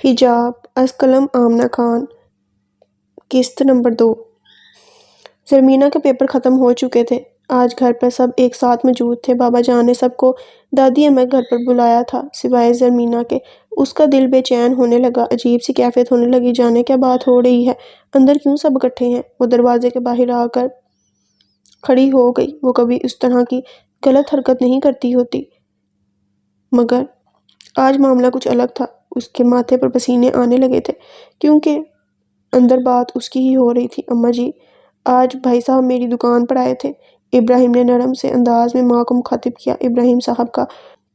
حجاب از قلم آمنہ خان قسط نمبر 2۔ زرمینہ کے پیپر ختم ہو چکے تھے۔ آج گھر پر سب ایک ساتھ موجود تھے۔ بابا جان نے سب کو دادی اماں گھر پر بلایا تھا سوائے زرمینہ کے۔ اس کا دل بے چین ہونے لگا، عجیب سی کیفیت ہونے لگی، جانے کیا بات ہو رہی ہے، اندر کیوں سب اکٹھے ہیں۔ وہ دروازے کے باہر آ کر کھڑی ہو گئی۔ وہ کبھی اس طرح کی غلط حرکت نہیں کرتی ہوتی، مگر آج معاملہ کچھ الگ تھا۔ اس کے ماتھے پر پسینے آنے لگے تھے، کیونکہ اندر بات اس کی ہی ہو رہی تھی۔ اماں جی، آج بھائی صاحب میری دکان پر آئے تھے۔ ابراہیم نے نرم سے انداز میں ماں کو مخاطب کیا۔ ابراہیم صاحب کا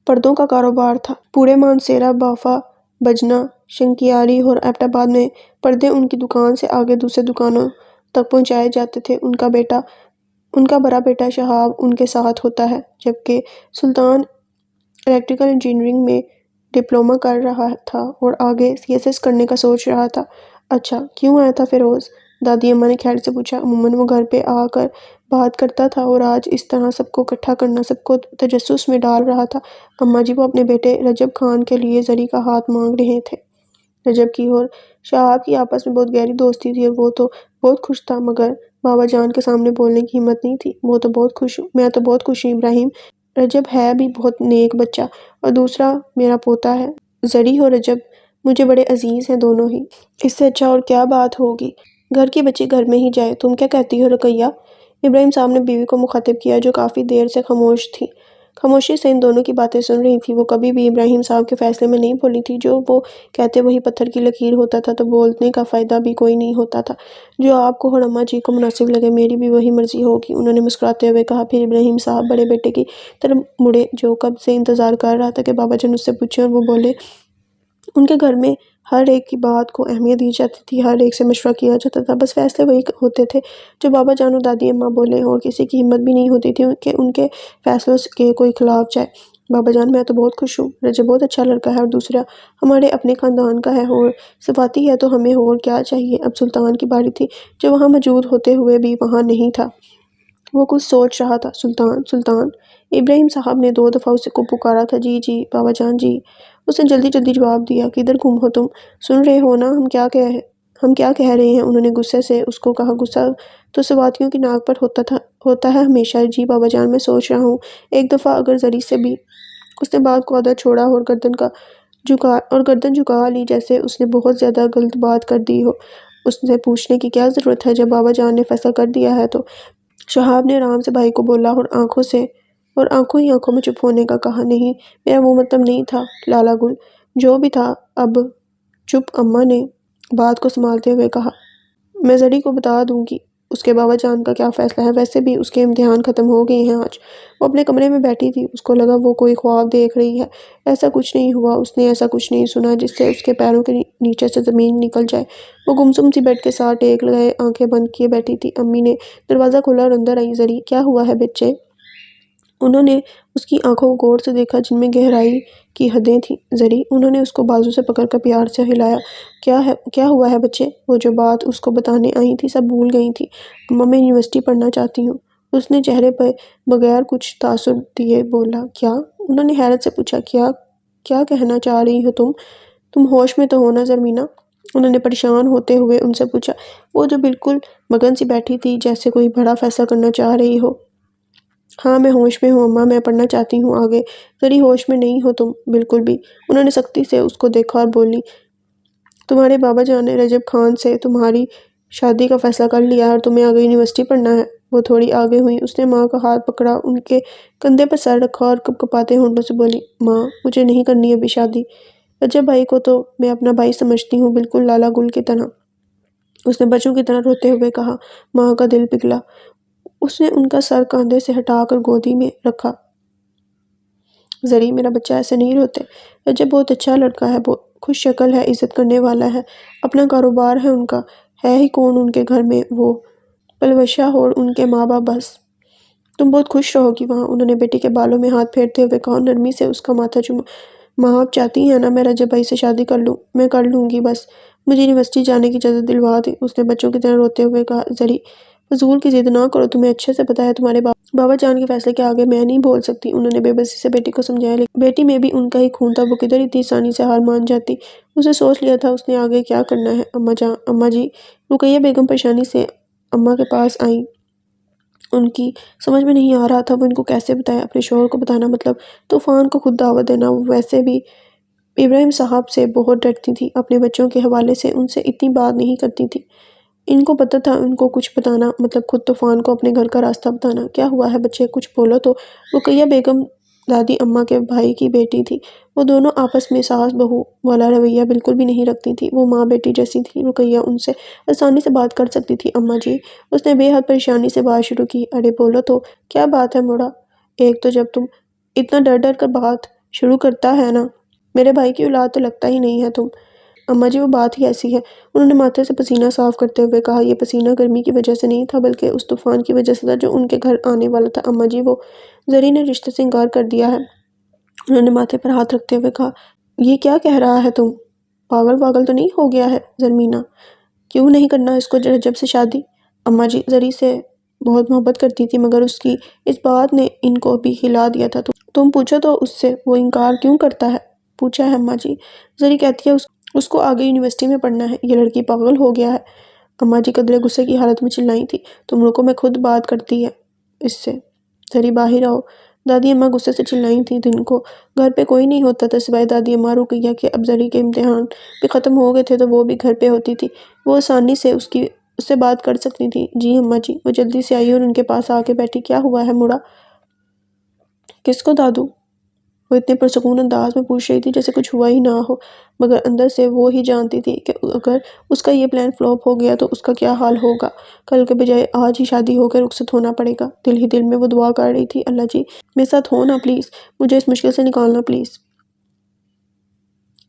پردوں کا کاروبار تھا۔ پورے مانسہرہ، بافا، بجنہ، شنکیاری اور ایبٹ آباد میں پردے ان کی دکان سے آگے دوسرے دکانوں تک پہنچائے جاتے تھے۔ ان کا بڑا بیٹا شہاب ان کے ساتھ ہوتا ہے، جبکہ سلطان الیکٹریکل انجینئرنگ میں ڈپلومہ کر رہا تھا اور آگے CSS کرنے کا سوچ رہا تھا۔ اچھا، کیوں آیا تھا فیروز؟ دادی اماں نے خیال سے پوچھا۔ عموماً وہ گھر پہ آ کر بات کرتا تھا اور آج اس طرح سب کو اکٹھا کرنا سب کو تجسس میں ڈال رہا تھا۔ اماں جی، وہ اپنے بیٹے رجب خان کے لیے زری کا ہاتھ مانگ رہے تھے۔ رجب کی اور شہاب کی آپس میں بہت گہری دوستی تھی اور وہ تو بہت خوش تھا، مگر بابا جان کے سامنے بولنے کی ہمت نہیں تھی۔ میں تو بہت خوش ہوں ابراہیم، رجب ہے بھی بہت نیک بچہ، اور دوسرا میرا پوتا ہے۔ زری اور رجب مجھے بڑے عزیز ہیں دونوں ہی۔ اس سے اچھا اور کیا بات ہوگی؟ گھر کی بچی گھر میں ہی جائے۔ تم کیا کہتی ہو رقیہ؟ ابراہیم صاحب نے بیوی کو مخاطب کیا، جو کافی دیر سے خاموش تھی۔ خاموشی سے ان دونوں کی باتیں سن رہی تھی۔ وہ کبھی بھی ابراہیم صاحب کے فیصلے میں نہیں بولی تھی۔ جو وہ کہتے وہی پتھر کی لکیر ہوتا تھا، تو بولنے کا فائدہ بھی کوئی نہیں ہوتا تھا۔ جو آپ کو اور اماں جی کو مناسب لگے، میری بھی وہی مرضی ہوگی، انہوں نے مسکراتے ہوئے کہا۔ پھر ابراہیم صاحب بڑے بیٹے کی طرف مڑے، جو کب سے انتظار کر رہا تھا کہ بابا جان اس سے پوچھیں، اور وہ بولے، ان کے گھر میں ہر ایک کی بات کو اہمیت دی جاتی تھی، ہر ایک سے مشورہ کیا جاتا تھا، بس فیصلے وہی ہوتے تھے جو بابا جان اور دادی اماں بولیں، اور کسی کی ہمت بھی نہیں ہوتی تھی کہ ان کے فیصلوں کے کوئی خلاف جائے۔ بابا جان، میں تو بہت خوش ہوں، رجب بہت اچھا لڑکا ہے اور دوسرا ہمارے اپنے خاندان کا ہے اور صفاتی ہے، تو ہمیں اور کیا چاہیے۔ اب سلطان کی باری تھی، جو وہاں موجود ہوتے ہوئے بھی وہاں نہیں تھا۔ وہ کچھ سوچ رہا تھا۔ سلطان، ابراہیم صاحب نے 2 دفعہ اسے کو پکارا تھا۔ جی بابا جان جی، اس نے جلدی جلدی جواب دیا۔ کدھر گم ہو تم؟ سن رہے ہو نا ہم کیا کہہ رہے ہیں؟ انہوں نے غصے سے اس کو کہا۔ غصہ تو سواتیوں کی ناک پر ہوتا ہے ہمیشہ۔ جی بابا جان، میں سوچ رہا ہوں ایک دفعہ اگر زری سے بھی۔ اس نے بات کو آدھا چھوڑا اور گردن جھکا لی، جیسے اس نے بہت زیادہ غلط بات کر دی ہو۔ اس سے پوچھنے کی کیا ضرورت ہے؟ جب بابا جان نے فیصلہ کر دیا ہے تو۔ شہاب نے آرام سے بھائی کو بولا اور آنکھوں ہی آنکھوں میں چپ ہونے کا کہا۔ نہیں، میرا وہ مطلب نہیں تھا لالا گل، جو بھی تھا اب چپ۔ اماں نے بات کو سنبھالتے ہوئے کہا، میں زری کو بتا دوں گی اس کے بابا جان کا کیا فیصلہ ہے۔ ویسے بھی اس کے امتحان ختم ہو گئے ہیں آج۔ وہ اپنے کمرے میں بیٹھی تھی، اس کو لگا وہ کوئی خواب دیکھ رہی ہے۔ ایسا کچھ نہیں ہوا، اس نے ایسا کچھ نہیں سنا جس سے اس کے پیروں کے نیچے سے زمین نکل جائے۔ وہ گمسم سی بیڈ کے ساتھ ٹیک لگائے آنکھیں بند کیے بیٹھی تھی۔ امی نے دروازہ کھولا اور اندر آئی۔ زری، کیا ہوا ہے بچے؟ انہوں نے اس کی آنکھوں کو غور سے دیکھا، جن میں گہرائی کی حدیں تھیں۔ زری، انہوں نے اس کو بازو سے پکڑ کر پیار سے ہلایا۔ کیا ہوا ہے بچے؟ وہ جو بات اس کو بتانے آئی تھی سب بھول گئی تھی۔ اماں، میں یونیورسٹی پڑھنا چاہتی ہوں، اس نے چہرے پہ بغیر کچھ تاثر دیے بولا۔ کیا؟ انہوں نے حیرت سے پوچھا۔ کیا کہنا چاہ رہی ہو تم ہوش میں تو ہو نا زرمینہ؟ انہوں نے پریشان ہوتے ہوئے ان سے پوچھا۔ وہ جو بالکل مگن سی بیٹھی تھی، جیسے کوئی بڑا فیصلہ کرنا چاہ رہی ہو۔ ہاں، میں ہوش میں ہوں اماں، میں پڑھنا چاہتی ہوں آگے۔ زری، ہوش میں نہیں ہو تم بالکل بھی۔ انہوں نے سختی سے اس کو دیکھا اور بولی، تمہارے بابا جان نے رجب خان سے تمہاری شادی کا فیصلہ کر لیا ہے اور تمہیں آگے یونیورسٹی پڑھنا ہے۔ وہ تھوڑی آگے ہوئی، اس نے ماں کا ہاتھ پکڑا، ان کے کندھے پر سر رکھا اور کپکپاتے ہونٹوں سے بولی، ماں، مجھے نہیں کرنی ابھی شادی۔ رجب بھائی کو تو میں اپنا بھائی سمجھتی ہوں، بالکل لالا گل کی طرح، اس نے بچوں کی طرح روتے ہوئے کہا۔ ماں کا دل پگھلا۔ اس نے ان کا سر کاندھے سے ہٹا کر گودی میں رکھا۔ زری، میرا بچہ ایسے نہیں روتے۔ رجب بہت اچھا لڑکا ہے، خوش شکل ہے، عزت کرنے والا ہے، اپنا کاروبار ہے ان کا، ہے ہی کون ان کے گھر میں، وہ پلوشہ اور ان کے ماں باپ بس۔ تم بہت خوش رہو گی وہاں، انہوں نے بیٹی کے بالوں میں ہاتھ پھیرتے ہوئے کہا، نرمی سے اس کا ماتھا چوما۔ ماں، آپ چاہتی ہیں نا میں رجب بھائی سے شادی کر لوں؟ میں کر لوں گی، بس مجھے یونیورسٹی جانے کی اجازت دلوا دیں، اس نے بچوں کی طرح روتے ہوئے کہا۔ زری، فضول کی ضد نہ کرو، تمہیں اچھے سے پتا ہے تمہارے بابا جان کے فیصلے کے آگے میں نہیں بول سکتی، انہوں نے بے بسی سے بیٹی کو سمجھایا، لیکن بیٹی میں بھی ان کا ہی خون تھا، وہ کدھر اتنی آسانی سے ہار مان جاتی، اسے سوچ لیا تھا اس نے آگے کیا کرنا ہے۔ اماں جی، رقیہ بیگم پریشانی سے اماں کے پاس آئیں، ان کی سمجھ میں نہیں آ رہا تھا وہ ان کو کیسے بتائیں، اپنے شوہر کو بتانا مطلب طوفان کو خود دعوت دینا، وہ ویسے بھی ابراہیم صاحب سے بہت ڈرتی تھی، اپنے بچوں کے حوالے سے ان سے اتنی بات نہیں کرتی تھی، ان کو پتہ تھا ان کو کچھ بتانا مطلب خود طوفان کو اپنے گھر کا راستہ بتانا۔ کیا ہوا ہے بچے، کچھ بولو تو۔ رقیہ بیگم دادی اماں کے بھائی کی بیٹی تھی، وہ دونوں آپس میں ساس بہو والا رویہ بالکل بھی نہیں رکھتی تھی، وہ ماں بیٹی جیسی تھی، رقیہ ان سے آسانی سے بات کر سکتی تھی۔ اماں جی، اس نے بے حد پریشانی سے بات شروع کی، ارے بولو تو، کیا بات ہے موڑا، ایک تو جب تم اتنا ڈر ڈر کر بات شروع کرتا ہے نا، میرے بھائی کی اولاد تو لگتا ہی نہیں ہے تم۔ اماں جی، وہ بات ہی ایسی ہے، انہوں نے ماتھے سے پسینہ صاف کرتے ہوئے کہا، یہ پسینہ گرمی کی وجہ سے نہیں تھا بلکہ اس طوفان کی وجہ سے تھا جو ان کے گھر آنے والا تھا۔ اماں جی، وہ زری نے رشتے سے انکار کر دیا ہے، انہوں نے ماتھے پر ہاتھ رکھتے ہوئے کہا۔ یہ کیا کہہ رہا ہے تم، پاگل تو نہیں ہو گیا ہے زرمینہ، کیوں نہیں کرنا اس کو رجب سے شادی؟ اماں جی، زری سے بہت محبت کرتی تھی مگر اس کی اس بات نے ان کو بھی ہلا دیا تھا، تم پوچھو تو اس سے، وہ انکار کیوں کرتا ہے؟ پوچھا ہے اماں جی، زری کہتی ہے اس کو آگے یونیورسٹی میں پڑھنا ہے، یہ لڑکی پاگل ہو گیا ہے۔ اماں جی قدرے غصے کی حالت میں چلائی تھی، تم رکو، میں خود بات کرتی ہے اس سے، زری باہر آؤ۔ دادی اماں غصے سے چلائی تھی، دن کو گھر پہ کوئی نہیں ہوتا تھا سوائے دادی اماں رقیہ کے، اب زری کے امتحان بھی ختم ہو گئے تھے تو وہ بھی گھر پہ ہوتی تھی، وہ آسانی سے اس سے بات کر سکتی تھی۔ جی اماں جی، وہ جلدی سے آئی اور ان کے پاس آ کے بیٹھی۔ کیا ہوا ہے موڑا؟ کس کو دادو؟ وہ اتنے پرسکون انداز میں پوچھ رہی تھی جیسے کچھ ہوا ہی نہ ہو، مگر اندر سے وہ ہی جانتی تھی کہ اگر اس کا یہ پلان فلاپ ہو گیا تو اس کا کیا حال ہوگا، کل کے بجائے آج ہی شادی ہو کے رخصت ہونا پڑے گا۔ دل ہی دل میں وہ دعا کر رہی تھی، اللہ جی میرے ساتھ ہو نا پلیز، مجھے اس مشکل سے نکالنا پلیز۔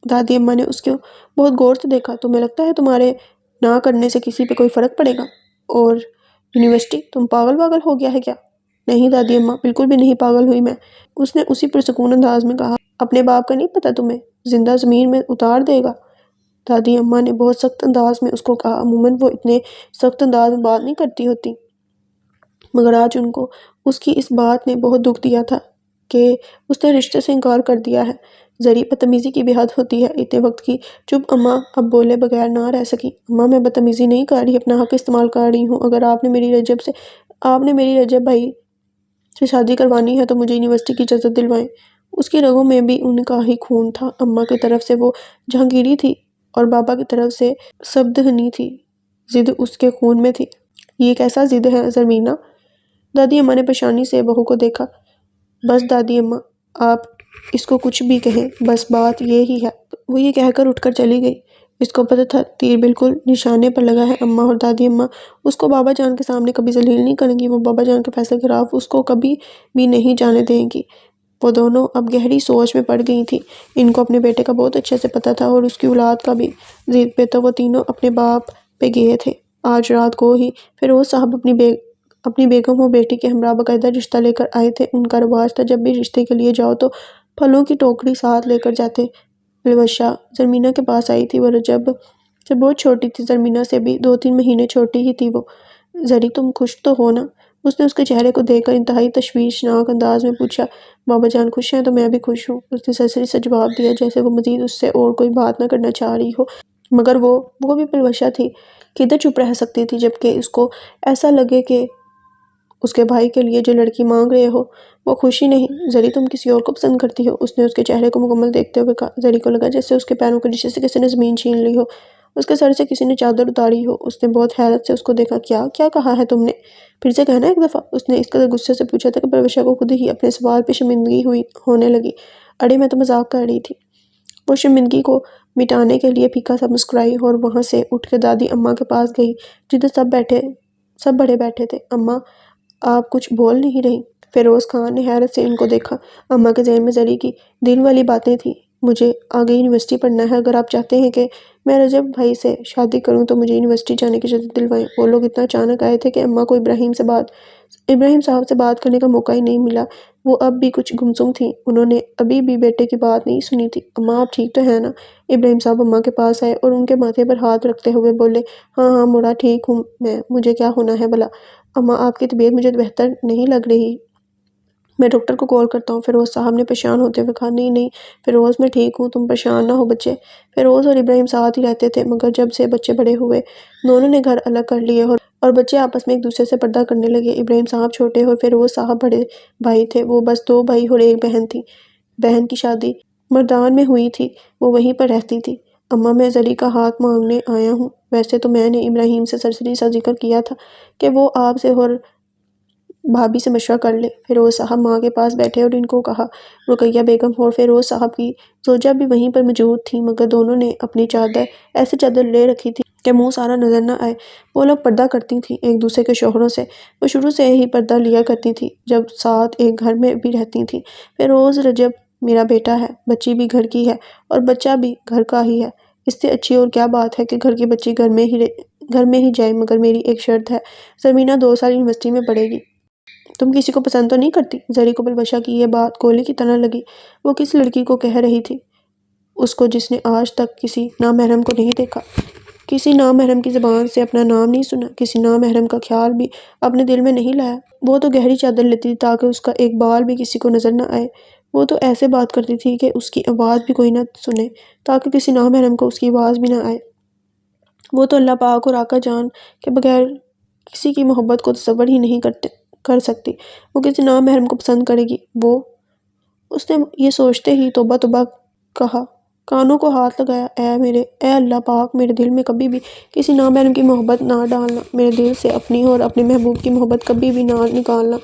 دادی اماں نے اس کو بہت غور سے دیکھا، تمہیں لگتا ہے تمہارے نہ کرنے سے کسی پہ کوئی فرق پڑے گا؟ اور یونیورسٹی، تم پاگل ہو گیا ہے کیا؟ نہیں دادی اماں، بالکل بھی نہیں پاگل ہوئی میں، اس نے اسی پرسکون انداز میں کہا۔ اپنے باپ کا نہیں پتہ تمہیں، زندہ زمین میں اتار دے گا۔ دادی اماں نے بہت سخت انداز میں اس کو کہا، عموماً وہ اتنے سخت انداز میں بات نہیں کرتی ہوتی، مگر آج ان کو اس کی اس بات نے بہت دکھ دیا تھا کہ اس نے رشتے سے انکار کر دیا ہے۔ زری، بدتمیزی کی بھی حد ہوتی ہے، اتنے وقت کی چپ اماں اب بولے بغیر نہ رہ سکی۔ اماں، میں بدتمیزی نہیں کر رہی، اپنا حق استعمال کر رہی ہوں، اگر آپ نے میری رجب بھائی سے شادی کروانی ہے تو مجھے یونیورسٹی کی اجازت دلوائیں۔ اس کی رگوں میں بھی ان کا ہی خون تھا، اماں کی طرف سے وہ جہانگیری تھی اور بابا کی طرف سے سبدہنی تھی، ضد اس کے خون میں تھی۔ یہ کیسا ضد ہے زرمینہ؟ دادی اماں نے پریشانی سے بہو کو دیکھا۔ بس دادی اماں، آپ اس کو کچھ بھی کہیں، بس بات یہ ہی ہے۔ وہ یہ کہہ کر اٹھ کر چلی گئی، اس کو پتہ تھا تیر بالکل نشانے پر لگا ہے۔ اماں اور دادی اماں اس کو بابا جان کے سامنے کبھی ذلیل نہیں کریں گی، وہ بابا جان کے فیصلے کے خلاف اس کو کبھی بھی نہیں جانے دیں گی۔ وہ دونوں اب گہری سوچ میں پڑ گئی تھیں، ان کو اپنے بیٹے کا بہت اچھے سے پتہ تھا اور اس کی اولاد کا بھی۔ ضد پہ تو وہ تینوں اپنے باپ پہ گئے تھے۔ آج رات کو ہی فیروز صاحب اپنی بیگم و بیٹی کے ہمراہ باقاعدہ رشتہ لے کر آئے تھے، ان کا رواج تھا جب بھی رشتے کے لیے جاؤ تو پھلوں کی ٹوکری ساتھ لے کر جاتے۔ الوشا زرمینہ کے پاس آئی تھی، وہ رجب سے بہت چھوٹی تھی، زرمینہ سے بھی 2-3 مہینے چھوٹی ہی تھی وہ۔ زری، تم خوش تو ہو نا؟ اس نے اس کے چہرے کو دیکھ کر انتہائی تشویشناک انداز میں پوچھا۔ بابا جان خوش ہیں تو میں بھی خوش ہوں، اس نے سرسری سے جواب دیا، جیسے وہ مزید اس سے اور کوئی بات نہ کرنا چاہ رہی ہو، مگر وہ بھی پلوشا تھی، کدھر چپ رہ سکتی تھی جبکہ اس کو ایسا لگے کہ اس کے بھائی کے لیے جو لڑکی مانگ رہے ہو وہ خوشی نہیں۔ زری، تم کسی اور کو پسند کرتی ہو؟ اس نے اس کے چہرے کو مکمل دیکھتے ہوئے کہا۔ زری کو لگا جیسے اس کے پیروں کے نیچے سے کسی نے زمین چھین لی ہو، اس کے سر سے کسی نے چادر اتاری ہو۔ اس نے بہت حیرت سے اس کو دیکھا۔ کیا کہا ہے تم نے؟ پھر سے کہنا ایک دفعہ، اس نے اس قدر غصے سے پوچھا تھا کہ پروشا کو خود ہی اپنے سوال پہ شرمندگی ہونے لگی۔ اڑے میں تو مذاق کر رہی تھی۔ وہ شرمندگی کو مٹانے کے لیے پھیکا سا مسکرائی اور وہاں سے اٹھ کے دادی اماں کے پاس گئی جدھر سب بڑے بیٹھے تھے۔ اماں، آپ کچھ بول نہیں رہی؟ فیروز خان نے حیرت سے ان کو دیکھا۔ اماں کے ذہن میں زری کی دل والی باتیں تھیں، مجھے آگے یونیورسٹی پڑھنا ہے، اگر آپ چاہتے ہیں کہ میں رجب بھائی سے شادی کروں تو مجھے یونیورسٹی جانے کی اجازت دلوائیں۔ وہ لوگ اتنا اچانک آئے تھے کہ اماں کو ابراہیم سے بات ابراہیم صاحب سے بات کرنے کا موقع ہی نہیں ملا۔ وہ اب بھی کچھ گمسم تھیں، انہوں نے ابھی بھی بیٹے کی بات نہیں سنی تھی۔ اماں آپ ٹھیک تو ہیں نا؟ ابراہیم صاحب اماں کے پاس آئے اور ان کے ماتھے پر ہاتھ رکھتے ہوئے بولے، ہاں ہاں موڑا ٹھیک ہوں میں، مجھے کیا ہونا ہے بھلا؟ اماں آپ کی طبیعت مجھے بہتر نہیں لگ رہی، میں ڈاکٹر کو کال کرتا ہوں۔ فیروز صاحب نے پریشان ہوتے ہوئے کہا، نہیں نہیں فیروز میں ٹھیک ہوں، تم پریشان نہ ہو بچے۔ فیروز اور ابراہیم ساتھ ہی رہتے تھے، مگر جب سے بچے بڑے ہوئے دونوں نے گھر الگ کر لیے اور بچے آپس میں ایک دوسرے سے پردہ کرنے لگے۔ ابراہیم صاحب چھوٹے اور فیروز صاحب بڑے بھائی تھے، وہ بس 2 بھائی اور 1 بہن تھی۔ بہن کی شادی مردان میں ہوئی تھی، وہ وہیں پر رہتی تھی۔ اماں میں زری کا ہاتھ مانگنے آیا ہوں۔ ویسے تو میں نے ابراہیم سے سرسری سا ذکر کیا تھا کہ وہ آپ سے اور بھابھی سے مشورہ کر لے۔ فیروز صاحب ماں کے پاس بیٹھے اور ان کو کہا۔ رقیہ بیگم اور فیروز صاحب کی زوجہ بھی وہیں پر موجود تھیں، مگر دونوں نے اپنی چادر ایسے چادر لے رکھی تھی کہ منہ سارا نظر نہ آئے۔ وہ لوگ پردہ کرتی تھیں ایک دوسرے کے شوہروں سے، وہ شروع سے ہی پردہ لیا کرتی تھیں جب ساتھ ایک گھر میں بھی رہتی تھیں۔ فیروز رجب میرا بیٹا ہے، بچی بھی گھر کی ہے اور بچہ بھی گھر کا ہی ہے، اس سے اچھی اور کیا بات ہے کہ گھر کی بچی گھر میں ہی جائے، مگر میری ایک شرط ہے، زرمینہ 2 سال یونیورسٹی میں پڑھے گی۔ تم کسی کو پسند تو نہیں کرتی؟ زری کو بلوشہ کی یہ بات گولی کی طرح لگی۔ وہ کس لڑکی کو کہہ رہی تھی؟ اس کو جس نے آج تک کسی نامحرم کو نہیں دیکھا، کسی نامحرم کی زبان سے اپنا نام نہیں سنا، کسی نامحرم کا خیال بھی اپنے دل میں نہیں لایا۔ وہ تو گہری چادر لیتی تھی تاکہ اس کا ایک بال بھی کسی کو نظر نہ آئے۔ وہ تو ایسے بات کرتی تھی کہ اس کی آواز بھی کوئی نہ سنے، تاکہ کسی نامحرم کو اس کی آواز بھی نہ آئے۔ وہ تو اللہ پاک اور آقا جان کے بغیر کسی کی محبت کو تصور ہی نہیں کر سکتی، وہ کسی نامحرم کو پسند کرے گی؟ اس نے یہ سوچتے ہی توبہ توبہ کہا، کانوں کو ہاتھ لگایا، اے اللہ پاک میرے دل میں کبھی بھی کسی نامحرم کی محبت نہ ڈالنا، میرے دل سے اپنی اور اپنے محبوب کی محبت کبھی بھی نہ نکالنا۔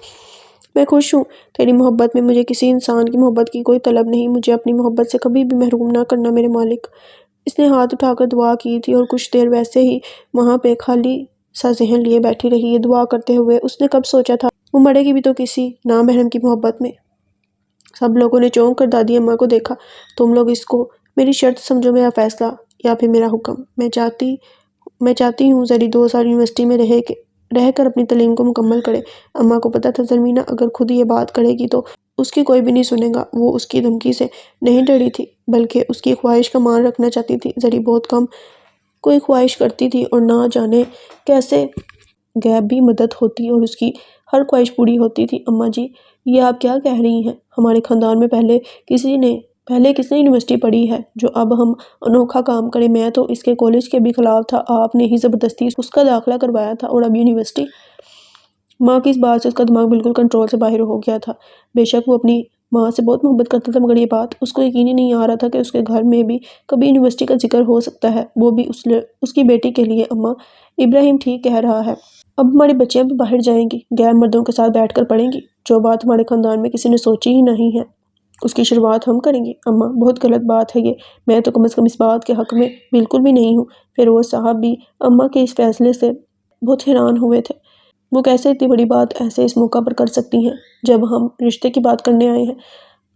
میں خوش ہوں تیری محبت میں، مجھے کسی انسان کی محبت کی کوئی طلب نہیں، مجھے اپنی محبت سے کبھی بھی محروم نہ کرنا میرے مالک۔ اس نے ہاتھ اٹھا کر دعا کی تھی اور کچھ دیر ویسے ہی وہاں پہ خالی سا ذہن لیے بیٹھی رہی۔ یہ دعا کرتے ہوئے اس نے کب سوچا تھا وہ مرے گی بھی تو کسی نامحرم کی محبت میں۔ سب لوگوں نے چونک کر دادی اماں کو دیکھا۔ تم لوگ اس کو میری شرط سمجھو، میرا فیصلہ یا پھر میرا حکم؟ میں چاہتی ہوں زری 2 سال یونیورسٹی میں رہ کر اپنی تعلیم کو مکمل کرے۔ اماں کو پتہ تھا زرمینہ اگر خود یہ بات کرے گی تو اس کی کوئی بھی نہیں سنے گا۔ وہ اس کی دھمکی سے نہیں ڈری تھی، بلکہ اس کی خواہش کا مان رکھنا چاہتی تھی۔ زری بہت کم کوئی خواہش کرتی تھی اور نہ جانے کیسے غیب بھی مدد ہوتی اور اس کی ہر خواہش پوری ہوتی تھی۔ اماں جی یہ آپ کیا کہہ رہی ہیں؟ ہمارے خاندان میں پہلے کس نے یونیورسٹی پڑھی ہے جو اب ہم انوکھا کام کریں؟ میں تو اس کے کالج کے بھی خلاف تھا، آپ نے ہی زبردستی اس کا داخلہ کروایا تھا اور اب یونیورسٹی؟ ماں کی اس بات سے اس کا دماغ بالکل کنٹرول سے باہر ہو گیا تھا۔ بے شک وہ اپنی ماں سے بہت محبت کرتا تھا، مگر یہ بات اس کو یقین ہی نہیں آ رہا تھا کہ اس کے گھر میں بھی کبھی یونیورسٹی کا ذکر ہو سکتا ہے، وہ بھی اس کی بیٹی کے لیے۔ اماں ابراہیم ٹھیک کہہ رہا ہے، اب ہماری بچیاں بھی باہر جائیں گی، غیر مردوں کے ساتھ بیٹھ کر پڑھیں گی، جو بات ہمارے خاندان میں کسی نے سوچی ہی نہیں ہے اس کی شروعات ہم کریں گے۔ اماں بہت غلط بات ہے یہ، میں تو کم از کم اس بات کے حق میں بالکل بھی نہیں ہوں۔ فیروز صاحب بھی اماں کے اس فیصلے سے بہت حیران ہوئے تھے۔ وہ کیسے اتنی بڑی بات ایسے اس موقع پر کر سکتی ہیں جب ہم رشتے کی بات کرنے آئے ہیں؟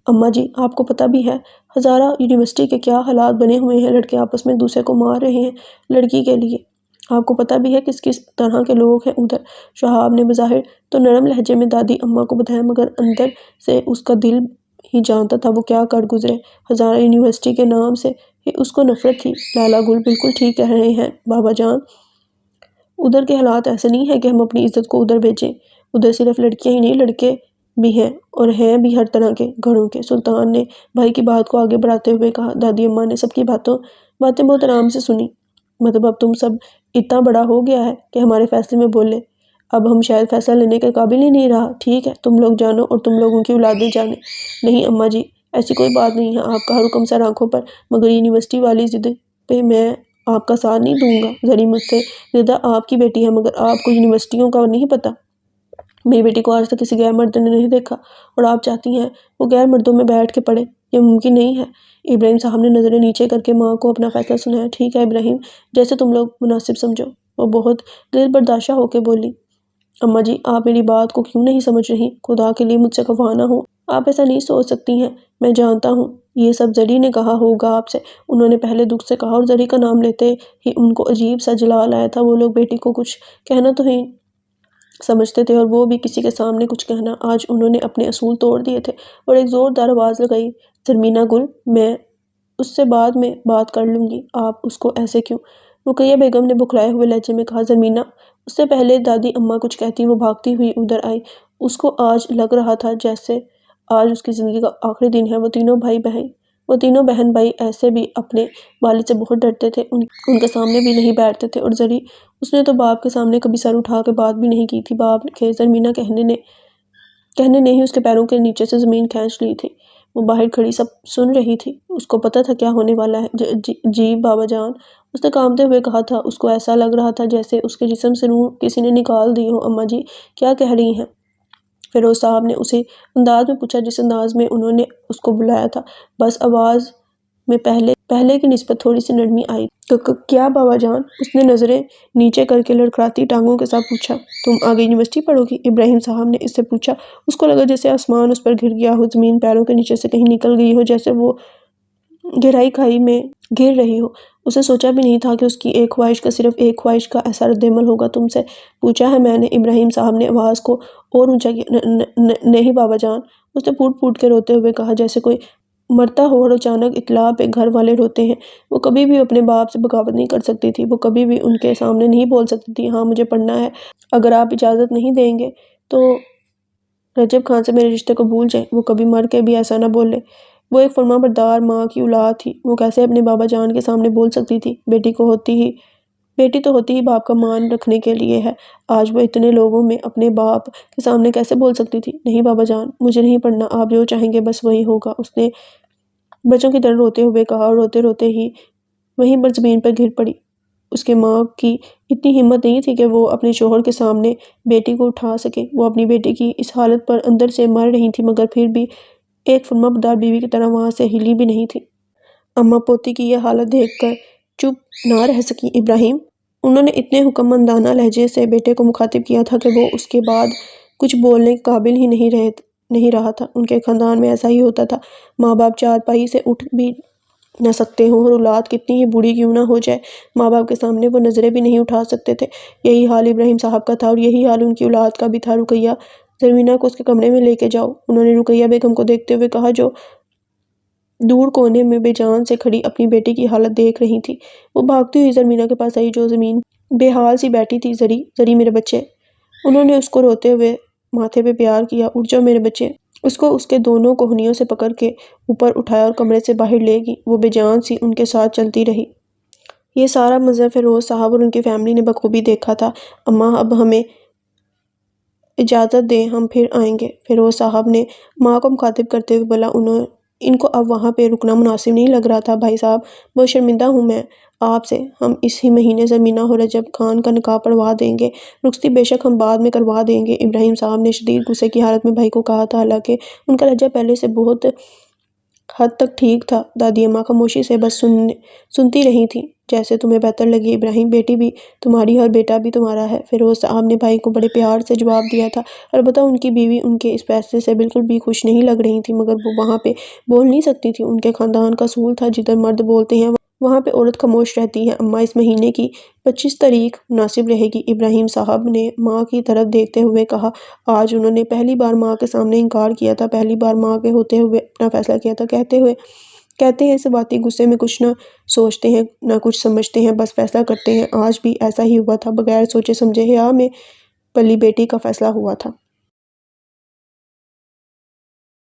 اماں جی آپ کو پتہ بھی ہے ہزارہ یونیورسٹی کے کیا حالات بنے ہوئے ہیں، لڑکے آپس میں ایک دوسرے کو مار رہے ہیں لڑکی کے لیے، آپ کو پتہ بھی ہے کس طرح کے لوگ ہیں ادھر؟ شہاب نے بظاہر تو نرم لہجے میں دادی اماں کو بتایا، مگر اندر سے اس کا دل ہی جانتا تھا وہ کیا کر گزرے۔ ہزارہ یونیورسٹی کے نام سے ہی اس کو نفرت تھی۔ لالا گل بالکل ٹھیک کہہ رہے ہیں بابا جان، ادھر کے حالات ایسے نہیں ہیں کہ ہم اپنی عزت کو ادھر بھیجیں، ادھر صرف لڑکیاں ہی نہیں لڑکے بھی ہیں، اور ہیں بھی ہر طرح کے گھروں کے۔ سلطان نے بھائی کی بات کو آگے بڑھاتے ہوئے کہا۔ دادی اماں نے سب کی باتیں بہت آرام سے سنی۔ مطلب اب تم سب اتنا بڑا ہو گیا ہے کہ ہمارے فیصلے میں بولے، اب ہم شاید فیصلہ لینے کے قابل ہی نہیں رہا، ٹھیک ہے تم لوگ جانو اور تم لوگوں کی اولادیں جانے۔ نہیں اماں جی ایسی کوئی بات نہیں ہے، آپ کا ہر حکم سر آنکھوں پر، مگر یونیورسٹی والی ضد پہ میں آپ کا ساتھ نہیں دوں گا۔ زری مجھ سے زیادہ آپ کی بیٹی ہے، مگر آپ کو یونیورسٹیوں کا نہیں پتہ۔ میری بیٹی کو آج تک کسی غیر مرد نے نہیں دیکھا اور آپ چاہتی ہیں وہ غیر مردوں میں بیٹھ کے پڑھے، یہ ممکن نہیں ہے۔ ابراہیم صاحب نے نظریں نیچے کر کے ماں کو اپنا فیصلہ سنایا۔ ٹھیک ہے ابراہیم، جیسے تم لوگ مناسب سمجھو۔ وہ بہت دل برداشتہ ہو کے بولی۔ اماں جی آپ میری بات کو کیوں نہیں سمجھ رہی؟ خدا کے لیے مجھ سے خفا نہ ہو، آپ ایسا نہیں سوچ سکتی ہیں، میں جانتا ہوں یہ سب زری نے کہا ہوگا آپ سے، انہوں نے پہلے دکھ سے کہا اور زری کا نام لیتے ہی ان کو عجیب سا جلال آیا تھا۔ وہ لوگ بیٹی کو کچھ کہنا تو ہی سمجھتے تھے اور وہ بھی کسی کے سامنے کچھ کہنا۔ آج انہوں نے اپنے اصول توڑ دیے تھے اور ایک زوردار آواز لگائی، زرمینہ گل، میں اس سے بعد میں بات کر لوں گی، آپ اس کو ایسے کیوں؟ رقیہ بیگم نے بکھلائے ہوئے لہجے میں کہا، زرمینہ، اس سے پہلے دادی اماں کچھ کہتی وہ بھاگتی ہوئی ادھر آئی۔ اس کو آج لگ رہا تھا جیسے آج اس کی زندگی کا آخری دن ہے۔ وہ تینوں بہن بھائی ایسے بھی اپنے والد سے بہت ڈرتے تھے، ان کے سامنے بھی نہیں بیٹھتے تھے، اور زری، اس نے تو باپ کے سامنے کبھی سر اٹھا کے بات بھی نہیں کی تھی۔ باپ کے زرمینہ کہنے نے ہی اس کے پیروں کے نیچے سے زمین کھینچ لی تھی۔ وہ باہر کھڑی سب سن رہی تھی، اس کو پتہ تھا کیا ہونے والا ہے۔ جی بابا جان، اس نے کانپتے ہوئے کہا تھا۔ اس کو ایسا لگ رہا تھا جیسے اس کے جسم سے روح کسی نے نکال دی ہو۔ اماں جی کیا کہہ رہی ہیں؟ فیروز صاحب نے اسی انداز میں پوچھا جس انداز میں انہوں نے اس کو بلایا تھا، بس آواز میں پہلے کی نسبت تھوڑی سی نرمی آئی۔ کیا بابا جان؟ اس نے نظریں نیچے کر کے لڑکھڑاتی ٹانگوں کے ساتھ پوچھا۔ تم آگے یونیورسٹی پڑھو گی؟ ابراہیم صاحب نے اس سے پوچھا۔ اس کو لگا جیسے آسمان اس پر گر گیا ہو، زمین پیروں کے نیچے سے کہیں نکل گئی ہو، جیسے وہ گہرائی کھائی میں گر رہی ہو۔ اسے سوچا بھی نہیں تھا کہ اس کی ایک خواہش کا، صرف ایک خواہش کا ایسا رد عمل ہوگا۔ تم سے پوچھا ہے میں نے؟ ابراہیم صاحب نے آواز کو اور اونچا کیا۔ نہیں بابا جان، اس نے پھوٹ پھوٹ کے روتے ہوئے کہا، جیسے کوئی مرتا ہو اور اچانک اطلاع پہ گھر والے روتے ہیں۔ وہ کبھی بھی اپنے باپ سے بغاوت نہیں کر سکتی تھی، وہ کبھی بھی ان کے سامنے نہیں بول سکتی تھی، ہاں مجھے پڑھنا ہے، اگر آپ اجازت نہیں دیں گے تو رجب خان سے میرے رشتے کو بھول جائیں۔ وہ کبھی مر کے بھی ایسا نہ بولے۔ وہ ایک فرما بردار ماں کی اولاد تھی، وہ کیسے اپنے بابا جان کے سامنے بول سکتی تھی؟ بیٹی تو ہوتی ہی باپ کا مان رکھنے کے لیے ہے، آج وہ اتنے لوگوں میں اپنے باپ کے سامنے کیسے بول سکتی تھی؟ نہیں بابا جان، مجھے نہیں پڑھنا، آپ جو چاہیں گے بس وہی ہوگا، اس نے بچوں کی طرح روتے ہوئے کہا، اور روتے روتے ہی وہیں پر زمین پر گر پڑی۔ اس کے ماں کی اتنی ہمت نہیں تھی کہ وہ اپنے شوہر کے سامنے بیٹی کو اٹھا سکے۔ وہ اپنی بیٹی کی اس حالت پر اندر سے مر رہی تھی، مگر پھر بھی ایک فرما بردار بیوی کی طرح وہاں سے ہلی بھی نہیں تھی۔ اماں پوتی کی یہ حالت دیکھ کر چپ نہ رہ سکی۔ ابراہیم، انہوں نے اتنے حکم مندانہ لہجے سے بیٹے کو مخاطب کیا تھا کہ وہ اس کے بعد کچھ بولنے کے قابل ہی نہیں رہا تھا۔ ان کے خاندان میں ایسا ہی ہوتا تھا، ماں باپ چارپائی سے اٹھ بھی نہ سکتے ہوں، اور اولاد کتنی ہی بوڑھی کیوں نہ ہو جائے، ماں باپ کے سامنے وہ نظریں بھی نہیں اٹھا سکتے تھے۔ یہی حال ابراہیم صاحب کا تھا، اور یہی حال ان کی اولاد کا بھی تھا۔ رقیہ، زرمینہ کو اس کے کمرے میں لے کے جاؤ، انہوں نے رقیہ بیگم کو دیکھتے ہوئے کہا، جو دور کونے میں بے جان سے کھڑی اپنی بیٹی کی حالت دیکھ رہی تھی۔ وہ بھاگتی ہوئی زرمینہ کے پاس آئی، جو زمین بے حال سی بیٹھی تھی۔ زری میرے بچے، انہوں نے اس کو روتے ہوئے ماتھے پہ پیار کیا، اٹھ جاؤ میرے بچے۔ اس کو اس کے دونوں کوہنیوں سے پکڑ کے اوپر اٹھایا اور کمرے سے باہر لے گئی۔ وہ بے جان سی ان کے ساتھ چلتی رہی۔ یہ سارا منظر فیروز صاحب اور ان کی فیملی نے بخوبی دیکھا تھا۔ اماں اب ہمیں اجازت دیں، ہم پھر آئیں گے، فیروز صاحب نے ماں کو مخاطب کرتے ہوئے بولا۔ ان کو اب وہاں پہ رکنا مناسب نہیں لگ رہا تھا۔ بھائی صاحب، بہت شرمندہ ہوں میں آپ سے، ہم اس ہی مہینے زرمینہ اور رجب خان کا نکاح پڑھوا دیں گے، رخصتی بے شک ہم بعد میں کروا دیں گے، ابراہیم صاحب نے شدید غصے کی حالت میں بھائی کو کہا تھا، حالانکہ ان کا لہجہ پہلے سے بہت حد تک ٹھیک تھا۔ دادی اماں خاموشی سے بس سنتی رہی تھیں۔ جیسے تمہیں بہتر لگے ابراہیم، بیٹی بھی تمہاری ہے اور بیٹا بھی تمہارا ہے، فیروز صاحب نے بھائی کو بڑے پیار سے جواب دیا تھا۔ البتہ ان کی بیوی ان کے اس فیصلے سے بالکل بھی خوش نہیں لگ رہی تھی، مگر وہ وہاں پہ بول نہیں سکتی تھی۔ ان کے خاندان کا اصول تھا، جدھر مرد بولتے ہیں وہاں پہ عورت خاموش رہتی ہے۔ اماں، اس مہینے کی 25 تاریخ مناسب رہے گی، ابراہیم صاحب نے ماں کی طرف دیکھتے ہوئے کہا۔ آج انہوں نے پہلی بار ماں کے سامنے انکار کیا تھا، پہلی بار ماں کے ہوتے ہوئے اپنا فیصلہ کیا تھا۔ کہتے ہیں سباتی غصے میں کچھ نہ سوچتے ہیں نہ کچھ سمجھتے ہیں، بس فیصلہ کرتے ہیں۔ آج بھی ایسا ہی ہوا تھا، بغیر سوچے سمجھے حیا میں پلی بیٹی کا فیصلہ ہوا تھا۔